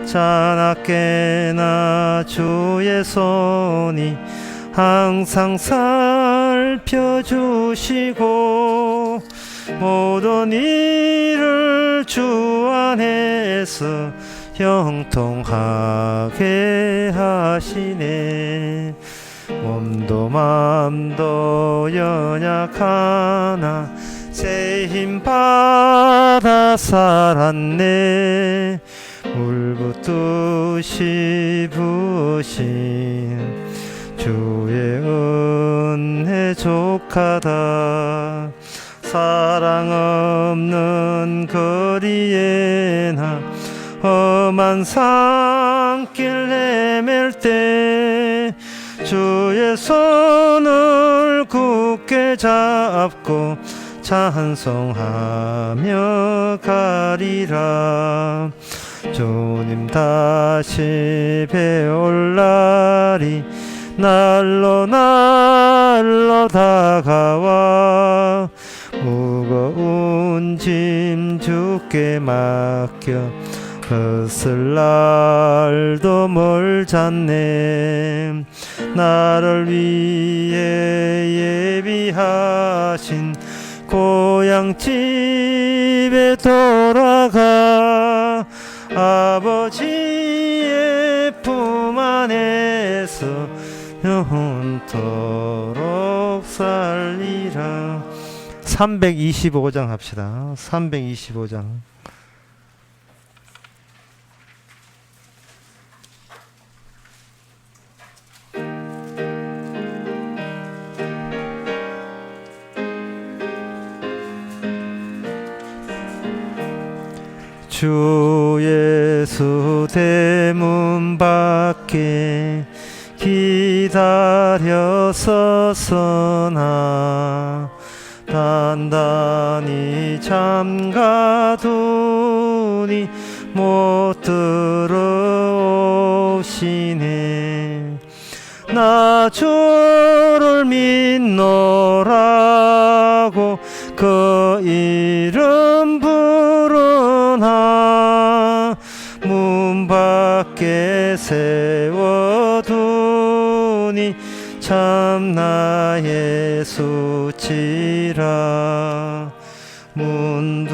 자나깨나 주의 손이 항상 살펴주시고 모든 일을 주 안에서 형통하게 하시네. 몸도 맘도 연약하나 새 힘 받아 살았네. 물붓듯이 부으신 주의 은혜 족하다. 사랑 없는 거리에 나 험한 산길 헤맬 때 주의 손을 굳게 잡고 찬송하며 가리라. 주님 다시 배울 날이 날로 날로 다가와 무거운 짐 주께 맡겨 벗을 날도 멀잖네. 나를 위해 예비하신 고향집에 돌아가 아버지의 품 안에서 영원토록 살리라. 325장 합시다. 325장. 주 예수 대문 밖에 기다려 서서나 단단히 잠가두니 못 들어오시네. 나 주를 믿노라고 그 이름 부르나 문 밖에 세워두니 참 나의 수치라. 문두리는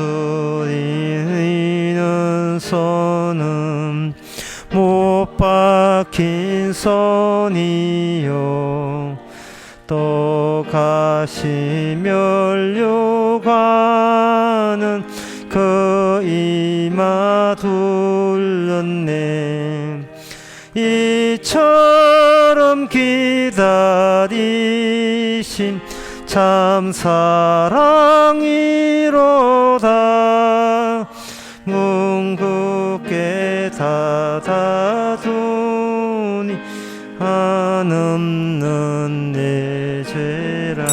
손은 못 박힌 손이요 또 가시 면류관은 그 이마 둘렀네. 이처럼 기다리심 참 사랑이로다. 문 굳게 닫아두니 한없는 내 죄라.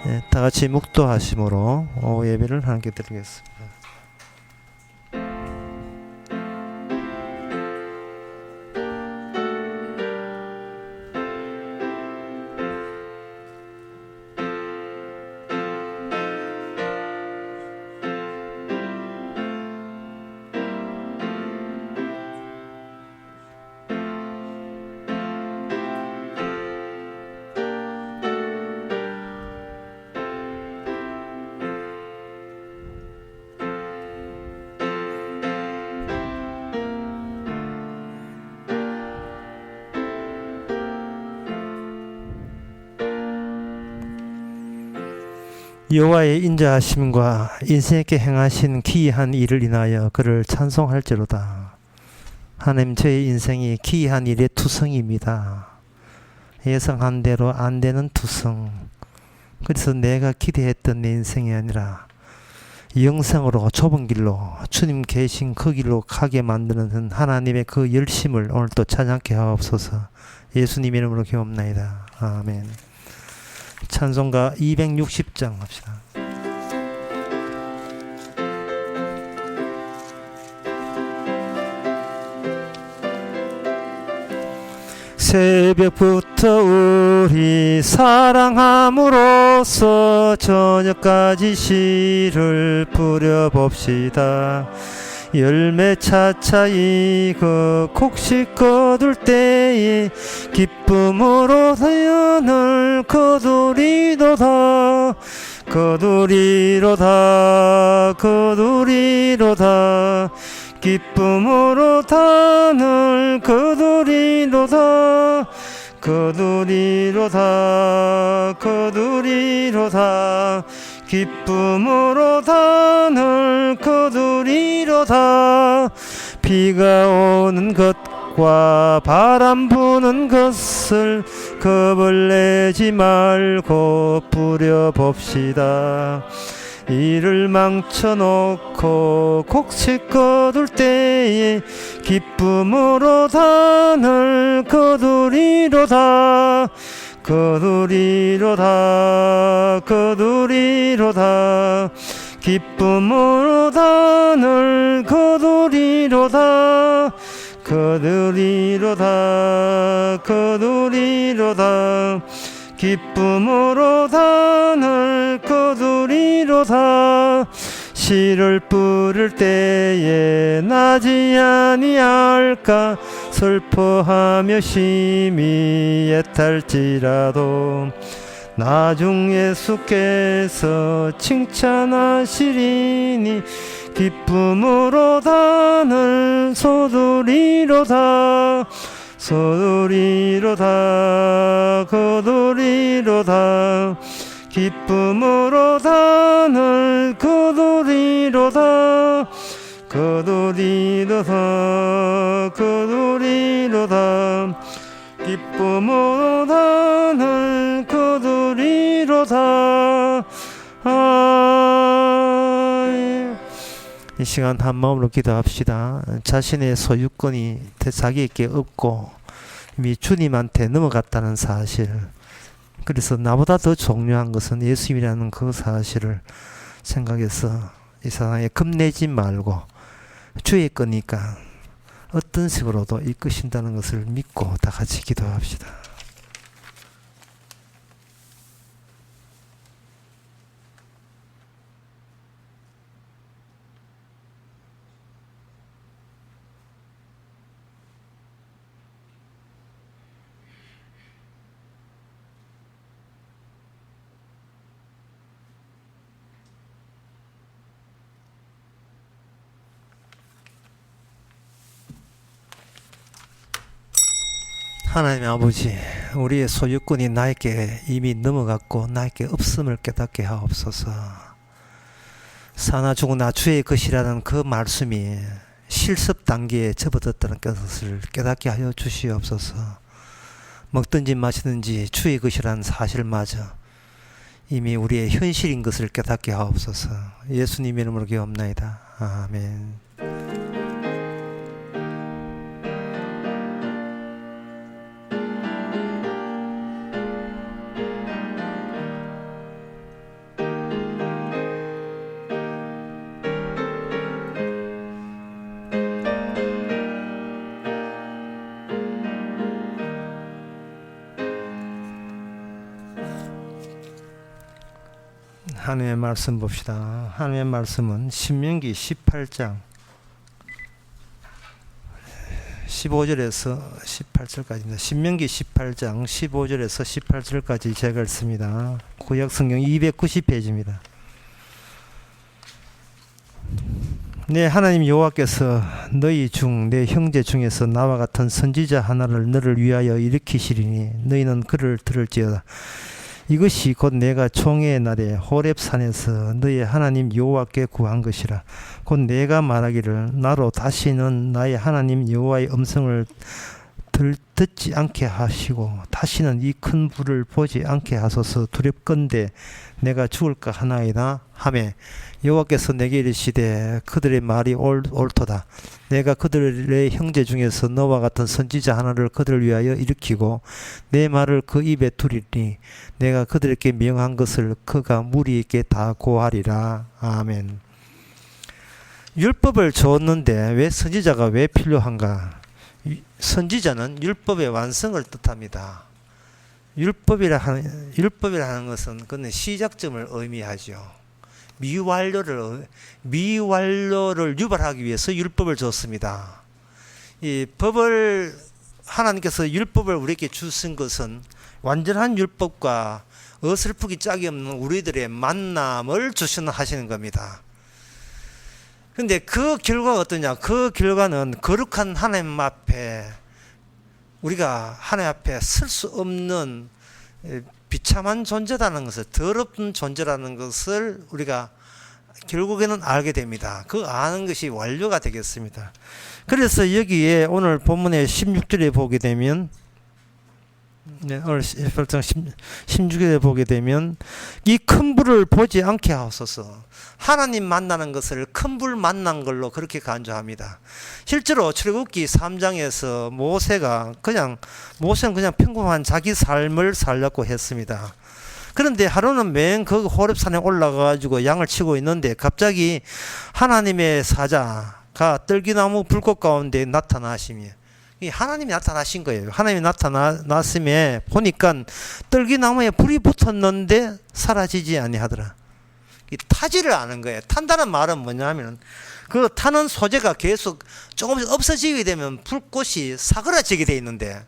네, 다같이 묵도하심으로 예배를 함께 드리겠습니다. 여호와의 인자하심과 인생에게 행하신 기이한 일을 인하여 그를 찬송할지로다. 하나님, 저의 인생이 기이한 일의 투성입니다. 예상한 대로 안 되는 투성. 그래서 내가 기대했던 내 인생이 아니라 영생으로 좁은 길로 주님 계신 그 길로 가게 만드는 하나님의 그 열심을 오늘 또 찬양케 하옵소서. 예수님 이름으로 기도합나이다. 아멘. 찬송가 260장 합시다. 새벽부터 우리 사랑함으로써 저녁까지 시를 부려봅시다. 열매 차차이 그 곡식 거둘 때에 기쁨으로 사연을 거두리로다 거두리로다 거두리로다 기쁨으로 단을 거두리로다 거두리로다 거두리로다 기쁨으로 단을 거두리로다 비가 오는 것과 바람 부는 것을 겁을 내지 말고 부려봅시다. 이를 망쳐놓고 곡식 거둘 때에 기쁨으로 단을 거두리로다 거두리로다 거두리로다 기쁨으로 단을 거두리로다 거두리로다 거두리로다 기쁨으로 단을 거두리로다 씨를 뿌릴 때에 나지 아니할까 슬퍼하며 심히 애탈지라도 나중 예수께서 칭찬하시리니 기쁨으로 단을 쏟으리로다 쏟으리로다 거두리로다 기쁨으로 단을 거두리로다 거두리로다 거두리로다 기쁨으로 단을 거두리로다. 이 시간 한 마음으로 기도합시다. 자신의 소유권이 자기에게 없고 이미 주님한테 넘어갔다는 사실, 그래서 나보다 더 중요한 것은 예수님이라는 그 사실을 생각해서 이 세상에 겁내지 말고 주의 거니까 어떤 식으로도 이끄신다는 것을 믿고 다 같이 기도합시다. 하나님 아버지, 우리의 소유권이 나에게 이미 넘어갔고 나에게 없음을 깨닫게 하옵소서. 사나 죽으나 주의 것이라는 그 말씀이 실습 단계에 접어들었다는 것을 깨닫게 하여 주시옵소서. 먹든지 마시든지 주의 것이라는 사실마저 이미 우리의 현실인 것을 깨닫게 하옵소서. 예수님 이름으로 기도합나이다. 아멘. 하나님의 말씀 봅시다. 하나님의 말씀은 신명기 18장 15절에서 18절까지입니다. 신명기 18장 15절에서 18절까지 제가 읽습니다. 구약 성경 290페이지입니다. 내 하나님 여호와께서 너희 중 내 형제 중에서 나와 같은 선지자 하나를 너를 위하여 일으키시리니 너희는 그를 들을지어다. 이것이 곧 내가 총회의 날에 호렙산에서 너희 하나님 여호와께 구한 것이라. 곧 내가 말하기를 나로 다시는 나의 하나님 여호와의 음성을 듣지 않게 하시고 다시는 이 큰 불을 보지 않게 하소서. 두렵건대 내가 죽을까 하나이다 하매 여호와께서 내게 이르시되 그들의 말이 옳도다. 내가 그들의 형제 중에서 너와 같은 선지자 하나를 그들을 위하여 일으키고 내 말을 그 입에 두리니 내가 그들에게 명한 것을 그가 무리 있게 다 고하리라. 아멘. 율법을 주었는데 왜 선지자가 왜 필요한가? 선지자는 율법의 완성을 뜻합니다. 율법이라 하는 것은 그는 시작점을 의미하죠. 미완료를 유발하기 위해서 율법을 줬습니다. 이 법을 하나님께서 율법을 우리에게 주신 것은 완전한 율법과 어설프기 짝이 없는 우리들의 만남을 주시는 겁니다. 근데 그 결과가 어떠냐? 그 결과는 거룩한 하나님 앞에 우리가 하나님 앞에 설 수 없는 비참한 존재라는 것을, 더럽은 존재라는 것을 우리가 결국에는 알게 됩니다. 그 아는 것이 완료가 되겠습니다. 그래서 여기에 오늘 본문의 16절에 보게 되면, 오늘 16절에 보게 되면, 이 큰 불을 보지 않게 하옵소서. 하나님 만나는 것을 큰 불 만난 걸로 그렇게 간주합니다. 실제로 출애굽기 3장에서 모세는 그냥 평범한 자기 삶을 살려고 했습니다. 그런데 하루는 맨 그 호렙산에 올라가가지고 양을 치고 있는데 갑자기 하나님의 사자가 떨기나무 불꽃 가운데 나타나시며, 하나님이 나타나신 거예요. 하나님이 나타났음에 보니까 떨기나무에 불이 붙었는데 사라지지 아니하더라. 타지를 않은 거예요. 탄다는 말은 뭐냐면 그 타는 소재가 계속 조금씩 없어지게 되면 불꽃이 사그라지게 돼 있는데,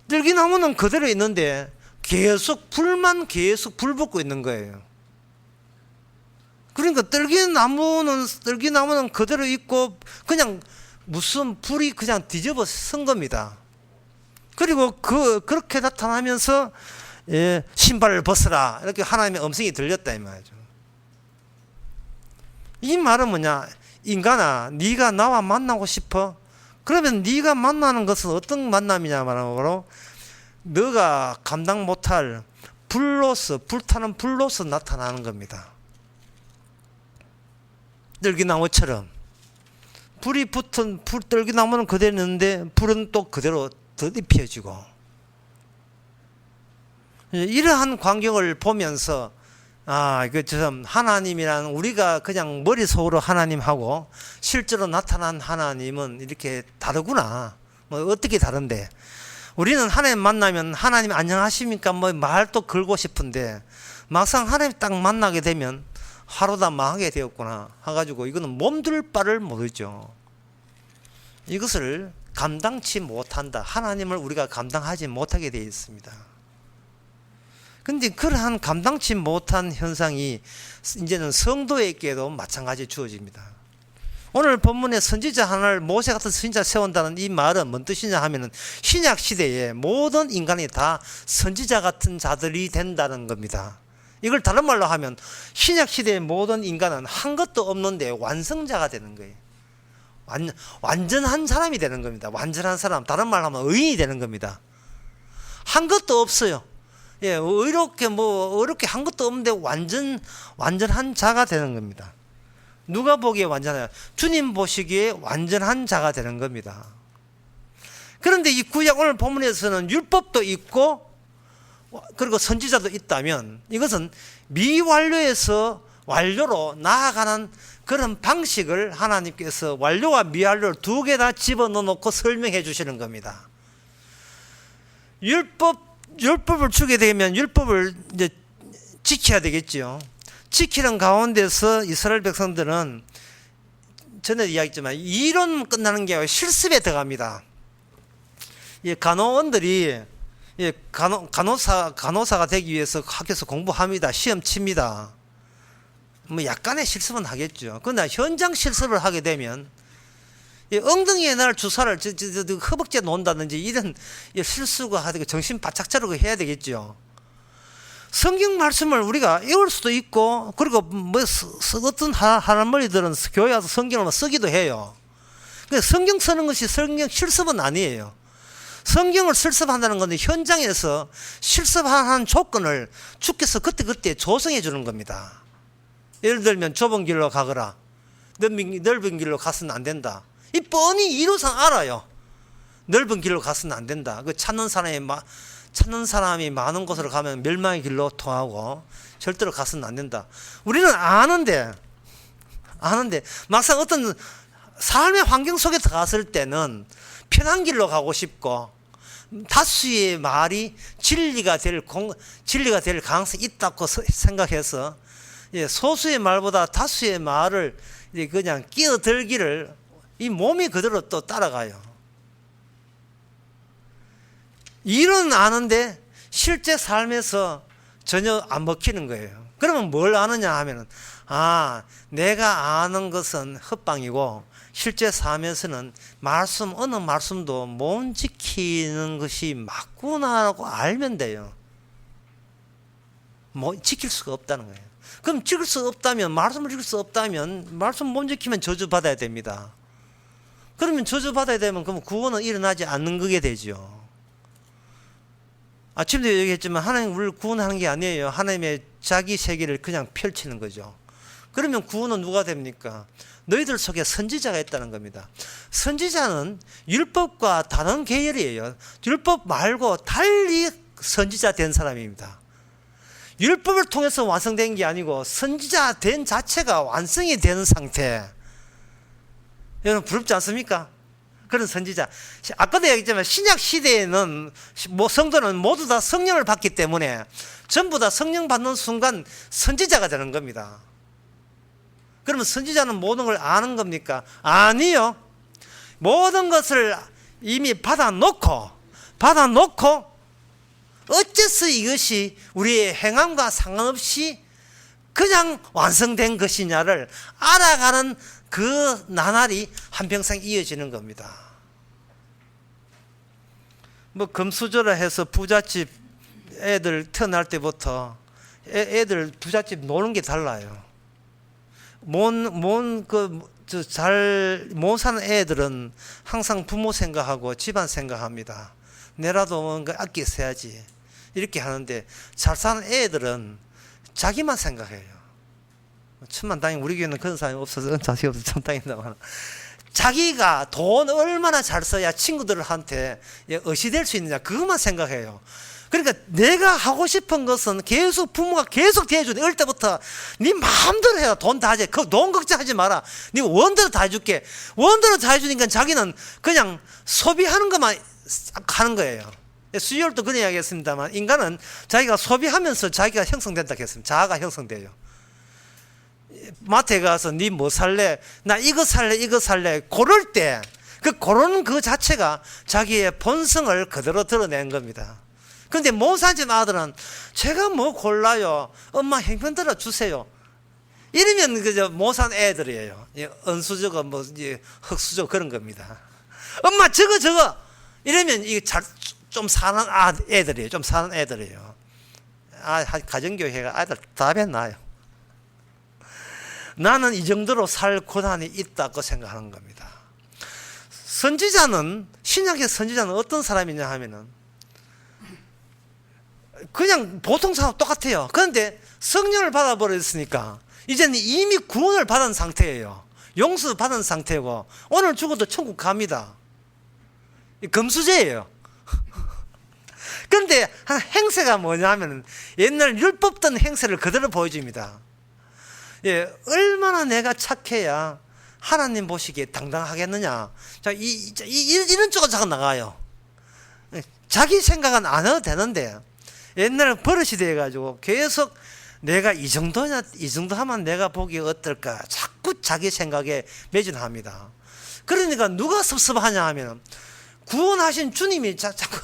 떨기나무는 그대로 있는데 계속 불 붙고 있는 거예요. 그러니까 떨기나무는 그대로 있고 그냥 무슨 불이 그냥 뒤집어 쓴 겁니다. 그리고 그렇게 나타나면서 신발을 벗어라 이렇게 하나님의 음성이 들렸다 이 말이죠. 이 말은 뭐냐? 인간아, 네가 나와 만나고 싶어? 그러면 네가 만나는 것은 어떤 만남이냐 말하고, 너가 감당 못할 불타는 불로서 나타나는 겁니다. 떨기나무처럼 불이 붙은 떨기나무는 그대로 있는데 불은 또 그대로 더딥혀지고, 이러한 광경을 보면서 이거 참 하나님이란 우리가 그냥 머릿속으로 하나님하고 실제로 나타난 하나님은 이렇게 다르구나. 뭐 어떻게 다른데? 우리는 하나님 만나면 하나님 안녕하십니까? 뭐 말도 걸고 싶은데 막상 하나님 딱 만나게 되면 하루 다 망하게 되었구나 해가지고 이거는 몸둘 바를 모르죠. 이것을 감당치 못한다. 하나님을 우리가 감당하지 못하게 되어 있습니다. 근데 그러한 감당치 못한 현상이 이제는 성도에게도 마찬가지 주어집니다. 오늘 본문의 선지자 하나를 모세 같은 선지자 세운다는 이 말은 뭔 뜻이냐 하면은 신약 시대에 모든 인간이 다 선지자 같은 자들이 된다는 겁니다. 이걸 다른 말로 하면 신약 시대의 모든 인간은 한 것도 없는데 완성자가 되는 거예요. 완전한 사람이 되는 겁니다. 완전한 사람, 다른 말로 하면 의인이 되는 겁니다. 한 것도 없어요. 어렵게 한 것도 없는데 완전한 자가 되는 겁니다. 누가 보기에 완전해요? 주님 보시기에 완전한 자가 되는 겁니다. 그런데 이 구약 오늘 본문에서는 율법도 있고 그리고 선지자도 있다면 이것은 미완료에서 완료로 나아가는 그런 방식을 하나님께서 완료와 미완료를 두 개 다 집어넣어 놓고 설명해 주시는 겁니다. 율법을 주게 되면 율법을 이제 지켜야 되겠죠. 지키는 가운데서 이스라엘 백성들은 전에 이야기했지만 이론 끝나는 게 아니라 실습에 들어갑니다. 간호원들이 간호사가 되기 위해서 학교에서 공부합니다. 시험 칩니다. 뭐 약간의 실습은 하겠죠. 그러나 현장 실습을 하게 되면 엉덩이에 날 주사를 허벅지에 놓는다든지 이런 실수가 하고 정신 바짝 차리고 해야 되겠죠. 성경 말씀을 우리가 외울 수도 있고 그리고 뭐 어떤 할머니들은 교회 와서 성경을 쓰기도 해요. 성경 쓰는 것이 성경 실습은 아니에요. 성경을 실습한다는 건데 현장에서 실습하는 조건을 주께서 그때 조성해 주는 겁니다. 예를 들면 좁은 길로 가거라, 넓은 길로 가서는 안 된다. 이 뻔히 이론상 알아요. 넓은 길로 가서는 안 된다. 그 찾는 사람이 많은 곳으로 가면 멸망의 길로 통하고 절대로 가서는 안 된다. 우리는 아는데 막상 어떤 삶의 환경 속에 들어갔을 때는 편한 길로 가고 싶고 다수의 말이 진리가 될 가능성이 있다고 생각해서 소수의 말보다 다수의 말을 그냥 끼어들기를 이 몸이 그대로 또 따라가요. 일은 아는데 실제 삶에서 전혀 안 먹히는 거예요. 그러면 뭘 아느냐 하면은, 내가 아는 것은 헛방이고 실제 삶에서는 어느 말씀도 못 지키는 것이 맞구나라고 알면 돼요. 지킬 수가 없다는 거예요. 그럼 지킬 수 없다면, 말씀을 지킬 수 없다면, 말씀 못 지키면 저주받아야 됩니다. 그러면 저주받아야 되면 그럼 구원은 일어나지 않는 거게 되죠. 아침도 얘기했지만 하나님 우리를 구원하는 게 아니에요. 하나님의 자기 세계를 그냥 펼치는 거죠. 그러면 구원은 누가 됩니까? 너희들 속에 선지자가 있다는 겁니다. 선지자는 율법과 다른 계열이에요. 율법 말고 달리 선지자 된 사람입니다. 율법을 통해서 완성된 게 아니고 선지자 된 자체가 완성이 되는 상태. 여러분 부럽지 않습니까? 그런 선지자. 아까도 얘기했지만 신약 시대에는 성도는 모두 다 성령을 받기 때문에 전부 다 성령 받는 순간 선지자가 되는 겁니다. 그러면 선지자는 모든 걸 아는 겁니까? 아니요. 모든 것을 이미 받아놓고 어째서 이것이 우리의 행함과 상관없이 그냥 완성된 것이냐를 알아가는 그 나날이 한평생 이어지는 겁니다. 금수저라 해서 부잣집 애들 태어날 때부터 애들 부잣집 노는 게 달라요. 못 사는 애들은 항상 부모 생각하고 집안 생각합니다. 내라도 뭔가 아껴 써야지 이렇게 하는데, 잘 사는 애들은 자기만 생각해요. 천만다행히 우리 교회는 그런 사람이 없어서 자식이 없어서 참 다행이다만, 자기가 돈 얼마나 잘 써야 친구들한테 어시될 수 있느냐 그것만 생각해요. 그러니까 내가 하고 싶은 것은 계속 부모가 계속 대해주는데, 어릴 때부터 네 마음대로 해라. 돈 다 해. 돈 걱정하지 마라. 네 원대로 다 해줄게. 원대로 다 해주니까 자기는 그냥 소비하는 것만 하는 거예요. 수요일도 그런 이야기 했습니다만, 인간은 자기가 소비하면서 자기가 형성된다 했습니다. 자아가 형성돼요. 마트에 가서 네 뭐 살래? 나 이거 살래. 고를 때 고르는 그 자체가 자기의 본성을 그대로 드러낸 겁니다. 그런데 못 사는 아들은 제가 뭐 골라요? 엄마 형편 들어 주세요. 이러면 그저 못 사는 애들이에요. 은수저고 흙수저 그런 겁니다. 엄마 저거 이러면 이게 좀 사는 애들이에요. 좀 사는 애들이에요. 가정교회가 아이들 답이 나요. 나는 이 정도로 살 고난이 있다고 생각하는 겁니다. 선지자는, 신약의 선지자는 어떤 사람이냐 하면은 그냥 보통 사람 똑같아요. 그런데 성령을 받아버렸으니까 이제는 이미 구원을 받은 상태예요. 용서 받은 상태고 오늘 죽어도 천국 갑니다. 금수저예요. 그런데 한 행세가 뭐냐 하면 옛날 율법던 행세를 그대로 보여줍니다. 얼마나 내가 착해야 하나님 보시기에 당당하겠느냐. 자, 이런 쪽으로 자꾸 나가요. 자기 생각은 안 해도 되는데 옛날 버릇이 돼가지고 계속 내가 이 정도 하면 내가 보기에 어떨까 자꾸 자기 생각에 매진합니다. 그러니까 누가 섭섭하냐 하면 구원하신 주님이 자꾸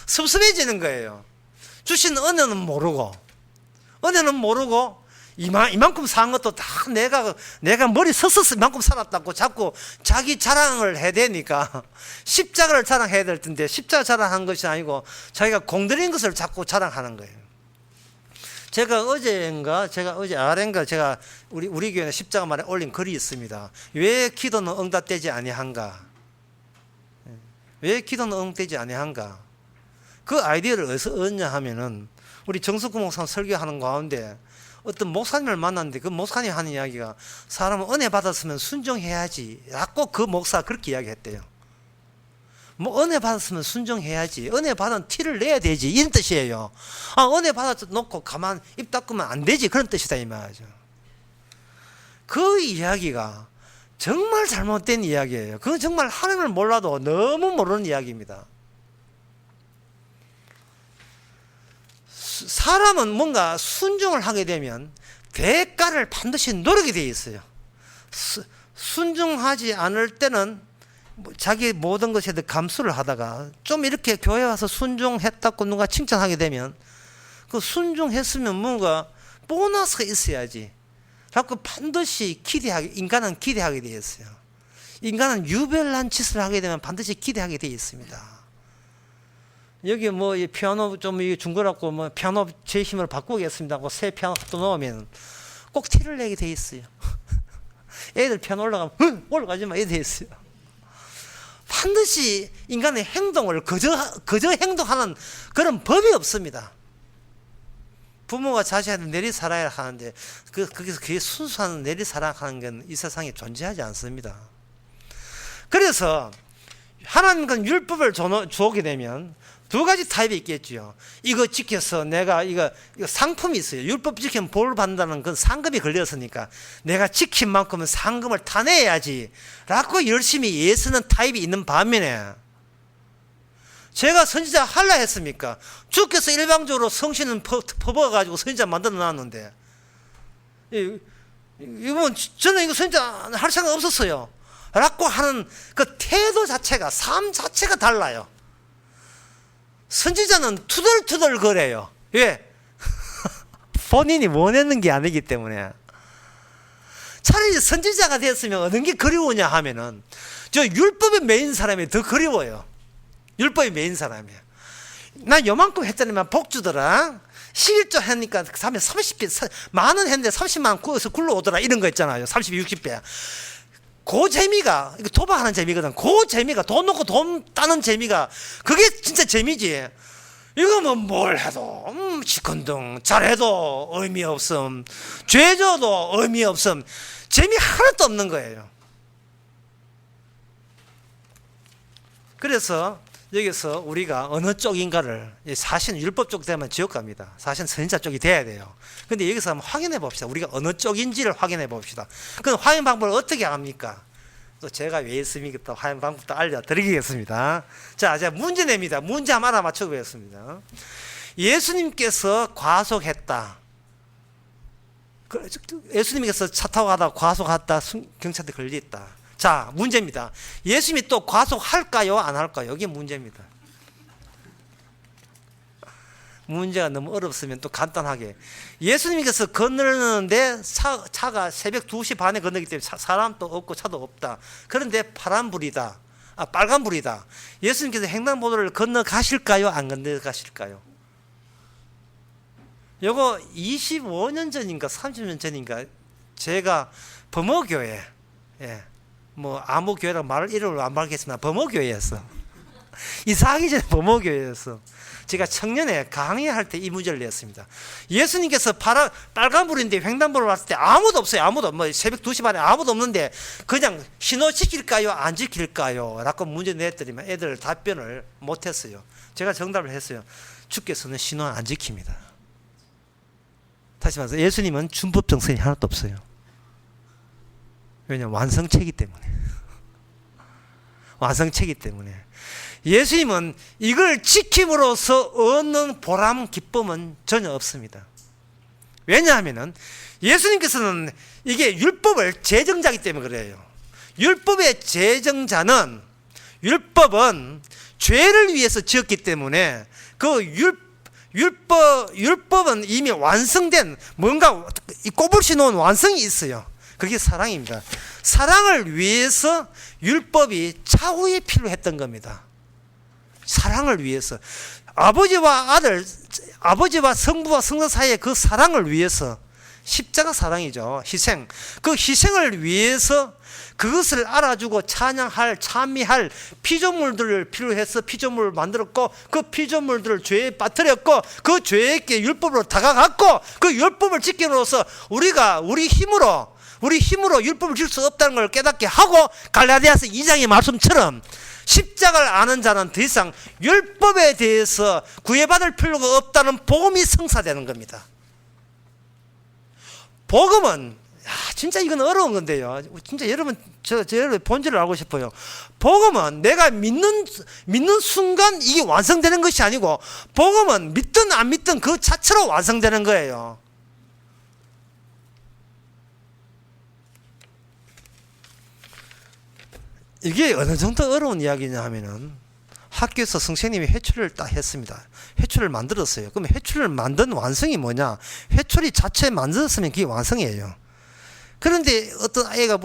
섭섭해지는 거예요. 주신 은혜는 모르고 이만큼 산 것도 다 내가 머리 섰었을 만큼 살았다고 자꾸 자기 자랑을 해야 되니까 십자가를 자랑해야 될 텐데 십자가 자랑한 것이 아니고 자기가 공들인 것을 자꾸 자랑하는 거예요. 제가 어제 아래인가 제가 우리 교회에 십자가 말에 올린 글이 있습니다. 왜 기도는 응답되지 아니한가? 왜 기도는 응답되지 아니한가? 그 아이디어를 어디서 얻냐 하면은 우리 정석구 목사님 설교하는 가운데 어떤 목사님을 만났는데 그 목사님이 하는 이야기가 사람은 은혜 받았으면 순종해야지 라고 그 목사가 그렇게 이야기했대요. 은혜 받았으면 순종해야지, 은혜 받은 티를 내야 되지, 이런 뜻이에요. 은혜 받아놓고 가만 입 닫으면 안 되지, 그런 뜻이다 이 말이죠. 그 이야기가 정말 잘못된 이야기예요. 그건 정말 하나님을 몰라도 너무 모르는 이야기입니다. 사람은 뭔가 순종을 하게 되면 대가를 반드시 노력이 되어 있어요. 순종하지 않을 때는 자기 모든 것에 대해 감수를 하다가 좀 이렇게 교회 와서 순종했다고 누가 칭찬하게 되면 그 순종했으면 뭔가 보너스가 있어야지 라고 반드시 인간은 기대하게 되어 있어요. 인간은 유별난 짓을 하게 되면 반드시 기대하게 되어 있습니다. 여기 뭐 이 피아노 좀 중고라고 뭐 피아노 제 힘으로 바꾸겠습니다 하고 새 피아노 또 넣으면 꼭 티를 내게 돼 있어요. 애들 피아노 올라가면 올라가지 마 이래 돼 있어요. 반드시 인간의 행동을 그저 행동하는 그런 법이 없습니다. 부모가 자식한테 내리사랑을 하는데 거기서 그게 순수한 내리사랑하는 건 이 세상에 존재하지 않습니다. 그래서 하나님은 율법을 주게 되면 두 가지 타입이 있겠죠. 이거 지켜서 내가 이거 상품이 있어요. 율법 지키면 볼 받는다는 그 상금이 걸렸으니까 내가 지킨 만큼은 상금을 타내야지 라고 열심히 애쓰는 타입이 있는 반면에 제가 선지자 할라 했습니까? 주께서 일방적으로 성신은 퍼부어가지고 선지자 만들어 놨는데 이건 저는 이거 선지자 할 생각 없었어요 라고 하는 그 태도 자체가, 삶 자체가 달라요. 선지자는 투덜투덜 거려요. 왜? 본인이 원하는 게 아니기 때문에. 차라리 선지자가 됐으면 어느 게 그리우냐 하면은 저 율법에 매인 사람이 더 그리워요. 율법에 매인 사람이야. 난 요만큼 했더니만 복 주더라. 11조 하니까 30배, 만원 했는데 30만 원 구워서 굴러오더라. 이런 거 있잖아요. 30배, 60배. 그 재미가, 이거 도박하는 재미거든. 그 재미가, 돈 놓고 돈 따는 재미가, 그게 진짜 재미지. 이거 뭐 뭘 해도, 시큰둥, 잘해도 의미 없음, 죄져도 의미 없음, 재미 하나도 없는 거예요. 그래서 여기서 우리가 어느 쪽인가를, 사실은 율법 쪽 되면 지옥 갑니다. 사실은 선지자 쪽이 돼야 돼요. 근데 여기서 한번 확인해 봅시다. 우리가 어느 쪽인지를 확인해 봅시다. 그럼 확인 방법을 어떻게 합니까? 또 제가 왜 있습니까? 또 확인 방법도 알려드리겠습니다. 자, 제가 문제 냅니다. 문제 한번 알아맞혀 보겠습니다. 예수님께서 과속했다. 예수님께서 차 타고 가다가 과속했다. 경찰한테 걸렸다. 자, 문제입니다. 예수님이 또 과속할까요? 안 할까요? 이게 문제입니다. 문제가 너무 어렵으면 또 간단하게. 예수님께서 건너는데 차가 새벽 2시 반에 건너기 때문에 사람도 없고 차도 없다. 그런데 파란불이다. 빨간불이다. 예수님께서 횡단보도를 건너가실까요? 안 건너가실까요? 요거 25년 전인가 30년 전인가 제가 범어교회, 뭐 아무 교회라고 말을 이름을 안 밝겠습니다. 범어교회였어. 이사하기 전에 범어교회였어. 제가 청년에 강의할 때 이 문제를 냈습니다. 예수님께서 빨간불인데 횡단보도를 왔을 때 아무도 없어요. 아무도. 뭐 새벽 2시 반에 아무도 없는데 그냥 신호 지킬까요? 안 지킬까요? 라고 문제 냈더니만 애들 답변을 못했어요. 제가 정답을 했어요. 주께서는 신호 안 지킵니다. 다시 말해서 예수님은 준법 정성이 하나도 없어요. 왜냐하면 완성체이기 때문에. 완성체이기 때문에. 예수님은 이걸 지킴으로써 얻는 보람, 기쁨은 전혀 없습니다. 왜냐하면 예수님께서는 이게 율법을 제정자이기 때문에 그래요. 율법의 제정자는 율법은 죄를 위해서 지었기 때문에 그 율법은 이미 완성된 뭔가 꼽을시 놓은 완성이 있어요. 그게 사랑입니다. 사랑을 위해서 율법이 차후에 필요했던 겁니다. 사랑을 위해서 아버지와 성부와 성자 사이의 그 사랑을 위해서 십자가 사랑이죠. 희생. 그 희생을 위해서 그것을 알아주고 찬양할 찬미할 피조물들을 필요해서 피조물을 만들었고 그 피조물들을 죄에 빠뜨렸고 그 죄에게 율법으로 다가갔고 그 율법을 지킴으로써 우리가 우리 힘으로 율법을 지킬 수 없다는 걸 깨닫게 하고 갈라디아서 2장의 말씀처럼 십자가를 아는 자는 더 이상 율법에 대해서 구애받을 필요가 없다는 복음이 성사되는 겁니다. 복음은 진짜 이건 어려운 건데요. 진짜 여러분 저 여러분 본질을 알고 싶어요. 복음은 내가 믿는 순간 이게 완성되는 것이 아니고 복음은 믿든 안 믿든 그 자체로 완성되는 거예요. 이게 어느 정도 어려운 이야기냐 하면은 학교에서 선생님이 회초리를 딱 했습니다. 회초리를 만들었어요. 그럼 회초리를 만든 완성이 뭐냐? 회초리 자체 만들었으면 그게 완성이에요. 그런데 어떤 아이가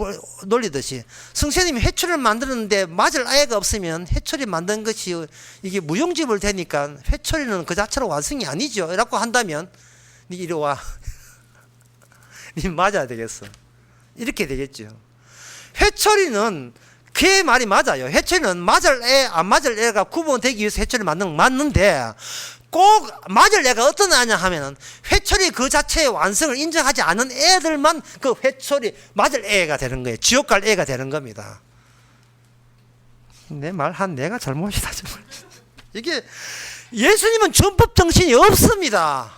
놀리듯이 선생님이 회초리를 만드는데 맞을 아이가 없으면 회초리 만든 것이 이게 무용지물 되니까 회초리는 그 자체로 완성이 아니죠. 라고 한다면 니 이리 와. 니 맞아야 되겠어. 이렇게 되겠죠. 회초리는 그의 말이 맞아요. 회초리는 맞을 애, 안 맞을 애가 구분되기 위해서 회초리를 만든 건 맞는데 꼭 맞을 애가 어떤 애냐 하면은 회초리 그 자체의 완성을 인정하지 않은 애들만 그 회초리 맞을 애가 되는 거예요. 지옥 갈 애가 되는 겁니다. 내 말 한 내가 잘못이다 정말. 이게 예수님은 전법 정신이 없습니다.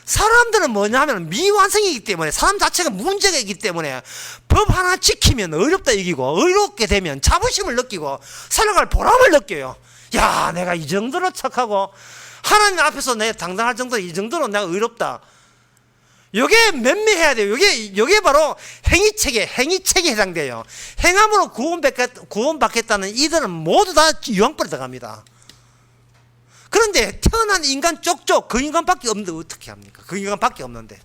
사람들은 뭐냐 하면 미완성이기 때문에 사람 자체가 문제가 있기 때문에 법 하나 지키면 어렵다 이기고 어렵게 되면 자부심을 느끼고 살아갈 보람을 느껴요. 야, 내가 이 정도로 착하고 하나님 앞에서 내가 당당할 정도로 이 정도로 내가 의롭다. 요게 맴매해야 돼요. 요게 바로 행위책에 해당돼요. 행함으로 구원받겠다는 이들은 모두 다 유황불에 들어갑니다. 그런데 태어난 인간 쪽쪽 그 인간밖에 없는데 어떻게 합니까? 그 인간밖에 없는데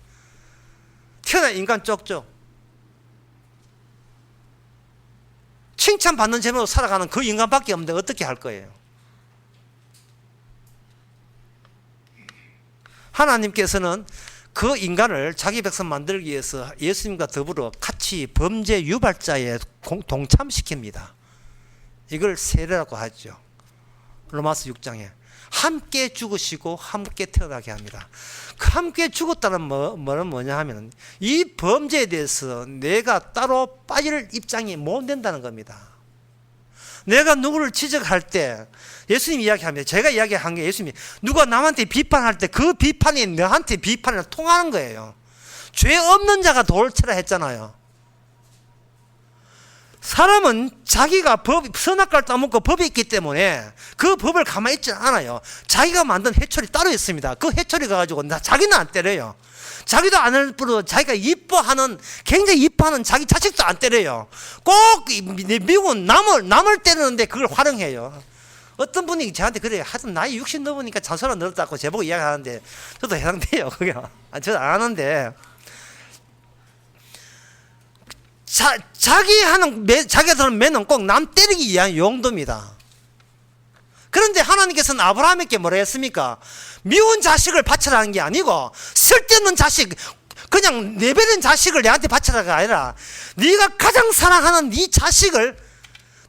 태어난 인간 쪽쪽 칭찬받는 제목으로 살아가는 그 인간밖에 없는데 어떻게 할 거예요? 하나님께서는 그 인간을 자기 백성 만들기 위해서 예수님과 더불어 같이 범죄 유발자에 동참시킵니다. 이걸 세례라고 하죠. 로마서 6장에 함께 죽으시고 함께 태어나게 합니다. 그 함께 죽었다는 말은 뭐냐 하면 이 범죄에 대해서 내가 따로 빠질 입장이 못 된다는 겁니다. 내가 누구를 지적할 때 예수님 이야기합니다. 제가 이야기한 게 예수님이 누가 남한테 비판할 때 그 비판이 너한테 비판을 통하는 거예요. 죄 없는 자가 돌을 치라 했잖아요. 사람은 자기가 선악과를 따먹고 법이 있기 때문에 그 법을 가만히 있지 않아요. 자기가 만든 해초리 따로 있습니다. 그 해초리 가지고 자기는 안 때려요. 자기도 안 할 뿐더러 자기가 굉장히 이뻐하는 자기 자식도 안 때려요. 꼭 미국은 남을 때리는데 그걸 활용해요. 어떤 분이 저한테 그래요. 하여튼 나이 60 넘으니까 잔소리가 늘었다고 제보고 이야기하는데 저도 해당돼요. 그게 저도 안 하는데 자기가 드는 매는 꼭 남 때리기 위한 용도입니다. 그런데 하나님께서는 아브라함에게 뭐라 했습니까? 미운 자식을 바쳐라는 게 아니고 쓸데없는 자식, 그냥 내버린 자식을 내한테 바쳐라가 아니라 네가 가장 사랑하는 네 자식을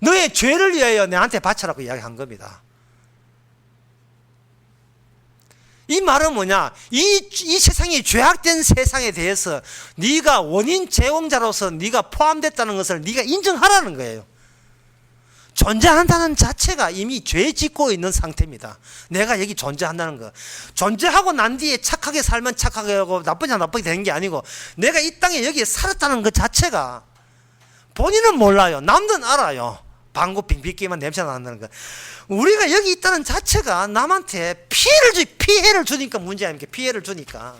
너의 죄를 위하여 내한테 바쳐라고 이야기한 겁니다. 이 말은 뭐냐? 이 세상이 죄악된 세상에 대해서 네가 원인 제공자로서 네가 포함됐다는 것을 네가 인정하라는 거예요. 존재한다는 자체가 이미 죄 짓고 있는 상태입니다. 내가 여기 존재한다는 거. 존재하고 난 뒤에 착하게 살면 착하게 하고 나쁘게 되는 게 아니고 내가 이 땅에 여기에 살았다는 것 자체가 본인은 몰라요. 남들은 알아요. 방구 빙빙기만 냄새 난다는 거. 우리가 여기 있다는 자체가 남한테 피해를 주니까 문제 아닙니까? 피해를 주니까.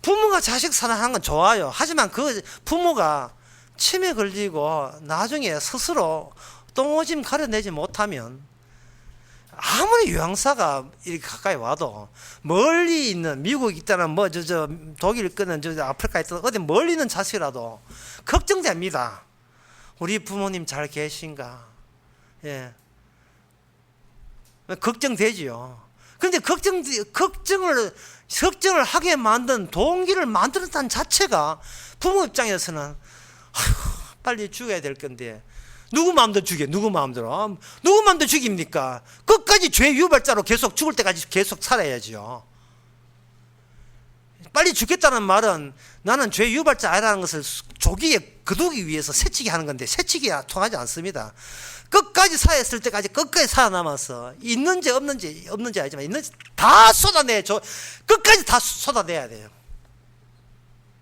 부모가 자식 사랑하는 건 좋아요. 하지만 그 부모가 치매 걸리고 나중에 스스로 똥오줌 가려내지 못하면 아무리 유황사가 이렇게 가까이 와도 멀리 있는 미국 있다는 독일 있거든 아프리카 있다는 어디 멀리 있는 자식이라도 걱정됩니다. 우리 부모님 잘 계신가? 예. 걱정되지요. 그런데 걱정을 하게 만든 동기를 만들었다는 자체가 부모 입장에서는 빨리 죽어야 될 건데 누구 마음대로 죽여? 누구 마음대로 죽입니까? 끝까지 죄 유발자로 계속 죽을 때까지 계속 살아야죠. 빨리 죽겠다는 말은 나는 죄 유발자 아니라는 것을 거두기 위해서 새치기 하는 건데 새치기야 통하지 않습니다. 끝까지 살아있을 때까지 끝까지 살아남아서 있는지 없는지 알지만 있는지 다 쏟아내죠. 끝까지 다 쏟아내야 돼요.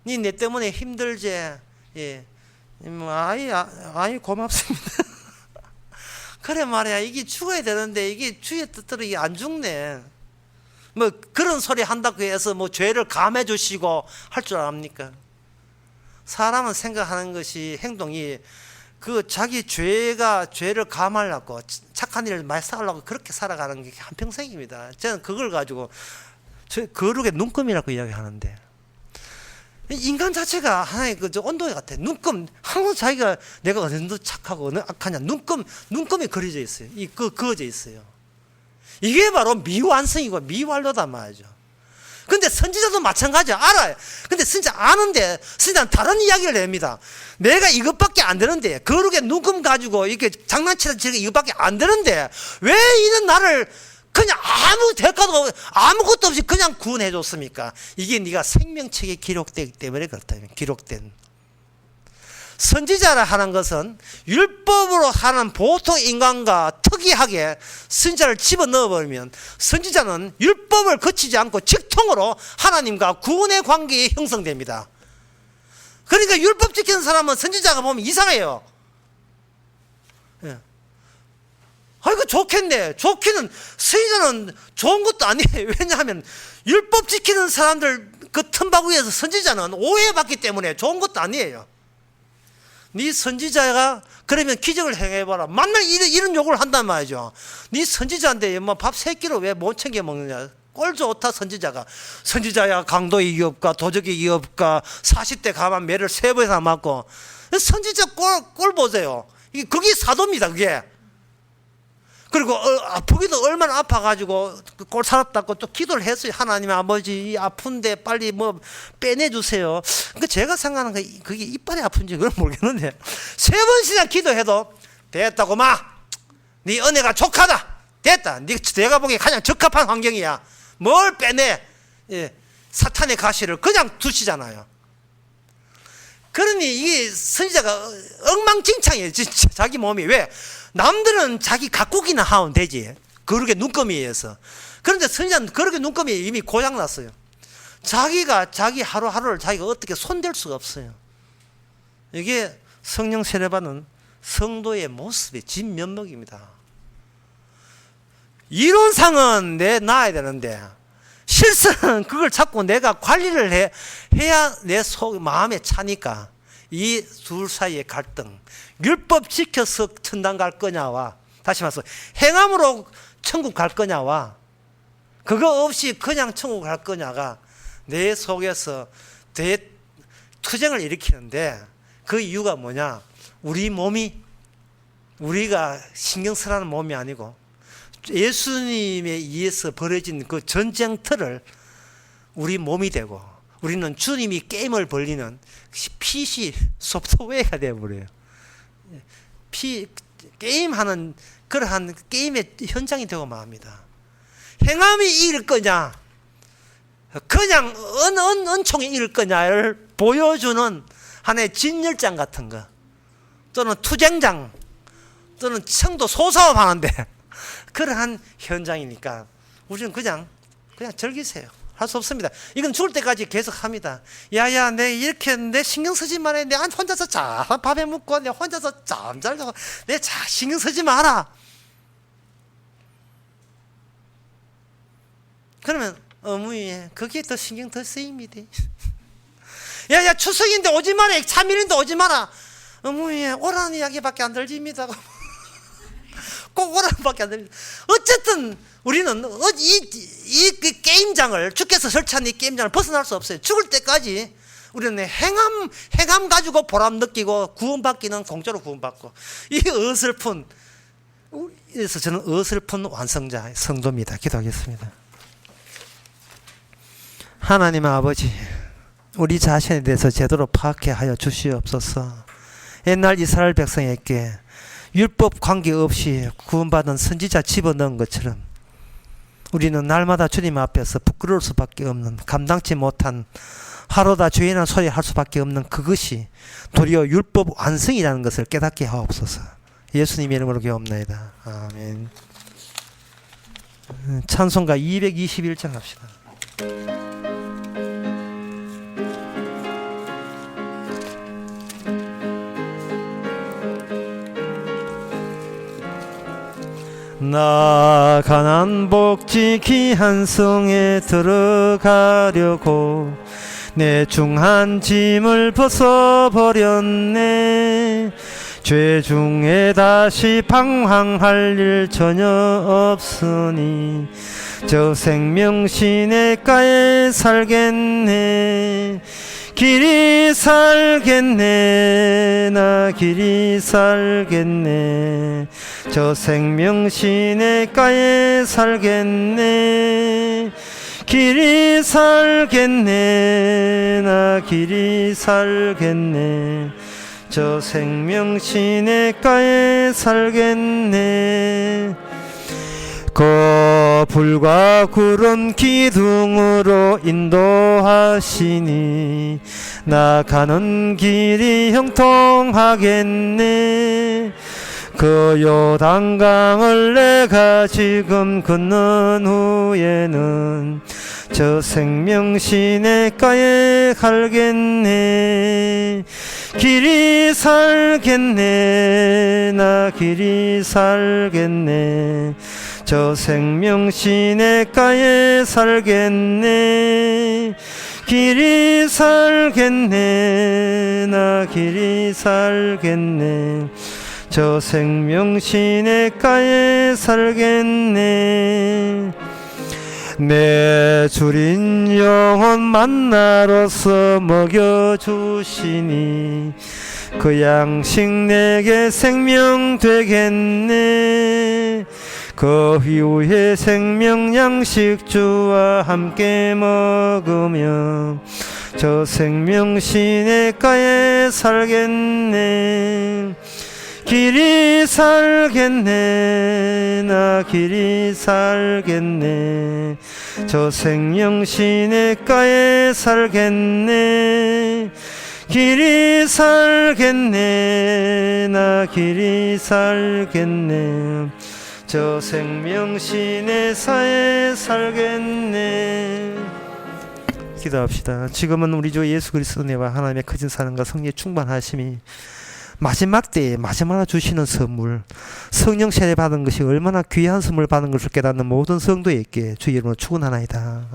니 내 때문에 힘들지? 예. 아이 고맙습니다. 그래 말이야. 이게 죽어야 되는데 이게 주의 뜻대로 이게 안 죽네. 그런 소리 한다고 해서 죄를 감해 주시고 할 줄 압니까? 사람은 생각하는 것이 행동이 그 자기 죄를 감하려고 착한 일을 많이 쌓으려고 그렇게 살아가는 게 한평생입니다. 저는 그걸 가지고 거룩의 눈금이라고 이야기하는데, 인간 자체가 하나의 그 온도계 같아. 눈금, 항상 자기가 내가 어느 정도 착하고 어느 악하냐, 눈금이 그려져 있어요. 그어져 있어요. 이게 바로 미완성이고 미완료단 말이죠. 근데 선지자도 마찬가지야. 알아요. 근데 진짜 아는데, 진짜 다른 이야기를 냅니다. 내가 이것밖에 안 되는데, 거룩의 눈금 가지고 이렇게 장난치다 치고 이것밖에 안 되는데, 왜 이런 나를 그냥 아무 대가도 아무것도 없이 그냥 구원해 줬습니까? 이게 네가 생명책에 기록되기 때문에 그렇다. 기록된. 선지자라 하는 것은 율법으로 하는 보통 인간과 특이하게 선지자를 집어넣어 버리면, 선지자는 율법을 거치지 않고 직통으로 하나님과 구원의 관계에 형성됩니다. 그러니까 율법 지키는 사람은 선지자가 보면 이상해요. 예. 아이고 좋겠네. 좋기는, 선지자는 좋은 것도 아니에요. 왜냐하면 율법 지키는 사람들 그 틈바구니에서 선지자는 오해받기 때문에 좋은 것도 아니에요. 네 선지자가 그러면 기적을 행해봐라. 맨날 이런 욕을 한단 말이죠. 네 선지자인데 뭐 밥 3끼로 왜 못 챙겨 먹느냐. 꼴 좋다 선지자가. 선지자야 강도 이기업가 도적이 이기업가 40대 가만 매를 3번이나 맞고. 선지자 꼴 보세요. 그게 사도입니다. 그게. 그리고 아프기도 얼마나 아파가지고 꼴 살았다고 또 기도를 했어요. 하나님 아버지 아픈데 빨리 뭐 빼내주세요. 그러니까 제가 생각하는 거 그게 이빨이 아픈지 그건 모르겠는데 3번씩이나 기도해도 됐다고 마. 네 은혜가 족하다. 됐다. 내가 보기에 가장 적합한 환경이야. 뭘 빼내. 예, 사탄의 가시를 그냥 두시잖아요. 그러니 이게 선지자가 엉망진창이에요. 진짜 자기 몸이. 왜? 남들은 자기 가꾸기나 하면 되지. 거룩의 눈금에 의해서. 그런데 선지자는 거룩의 눈금이 이미 고장났어요. 자기 하루하루를 자기가 어떻게 손댈 수가 없어요. 이게 성령 세례받는 성도의 모습의 진면목입니다. 이론상은 나아야 되는데 실상은 그걸 자꾸 내가 관리를 해야 내 마음에 차니까 이 둘 사이의 갈등, 율법 지켜서 천당 갈 거냐와, 다시 말해서 행함으로 천국 갈 거냐와 그거 없이 그냥 천국 갈 거냐가 내 속에서 대투쟁을 일으키는데, 그 이유가 뭐냐? 우리가 신경 쓰라는 몸이 아니고 예수님에 의해서 벌어진 그 전쟁터를 우리 몸이 되고, 우리는 주님이 게임을 벌리는 PC 소프트웨어가 되어버려요. 게임하는 그러한 게임의 현장이 되고 맙니다. 행함이 이길 거냐, 그냥 은총이 이길 거냐를 보여주는 하나의 진열장 같은 거, 또는 투쟁장, 또는 청도 소싸움 하는데 그러한 현장이니까 우리는 그냥 즐기세요. 할 수 없습니다. 이건 죽을 때까지 계속 합니다. 야야, 내 이렇게 내 신경 쓰지 마라. 내 혼자서 잘 밥에 묵고 내 혼자서 잠잘 자고 내 신경 쓰지 마라. 그러면 어머니 그게 더 신경 더 쓰입니다. 야야, 추석인데 오지 마라. 3일인데 오지 마라. 어머니 오라는 이야기밖에 안 들립니다. 꼭 오라는 밖에 안 들립니다. 어쨌든 우리는 이 게임장을, 주께서 설치한 이 게임장을 벗어날 수 없어요. 죽을 때까지 우리는 행함 가지고 보람 느끼고 구원받기는 공짜로 구원받고, 이 어설픈, 그래서 저는 어설픈 완성자 성도입니다. 기도하겠습니다. 하나님 아버지, 우리 자신에 대해서 제대로 파악해 하여 주시옵소서. 옛날 이스라엘 백성에게 율법 관계없이 구원받은 선지자 집어넣은 것처럼 우리는 날마다 주님 앞에서 부끄러울 수밖에 없는, 감당치 못한, 하루다 죄인한 소리 할 수밖에 없는 그것이 도리어 율법 완성이라는 것을 깨닫게 하옵소서. 예수님의 이름으로 기도합니다. 아멘. 찬송가 221장 합시다. 나 가난 복지 귀한 성에 들어가려고 내 중한 짐을 벗어버렸네. 죄 중에 다시 방황할 일 전혀 없으니 저 생명 시냇가에 살겠네. 길이 살겠네. 나 길이 살겠네. 저 생명 시냇가에 살겠네. 길이 살겠네. 나 길이 살겠네. 저 생명 시냇가에 살겠네. 그 불과 구름 기둥으로 인도하시니 나 가는 길이 형통하겠네. 그 요단강을 내가 지금 걷는 후에는 저 생명 시냇가에 갈겠네. 길이 살겠네. 나 길이 살겠네. 저 생명 시냇가에 살겠네. 길이 살겠네. 나 길이 살겠네. 저 생명 시냇가에 살겠네. 내 주린 영혼 만나로서 먹여주시니 그 양식 내게 생명 되겠네. 그 이후에 생명 양식 주와 함께 먹으며 저 생명 시냇가에 살겠네. 길이 살겠네. 나 길이 살겠네. 저 생명 시냇가에 살겠네. 길이 살겠네. 나 길이 살겠네. 저 생명 시내사에 살겠네. 기도합시다. 지금은 우리 주 예수 그리스도 은혜와 하나님의 크신 사랑과 성령의 충만하심이 마지막 때에 마지막으로 주시는 선물, 성령 세례 받은 것이 얼마나 귀한 선물 받은 것을 깨닫는 모든 성도에게 주 이름으로 축원하나이다.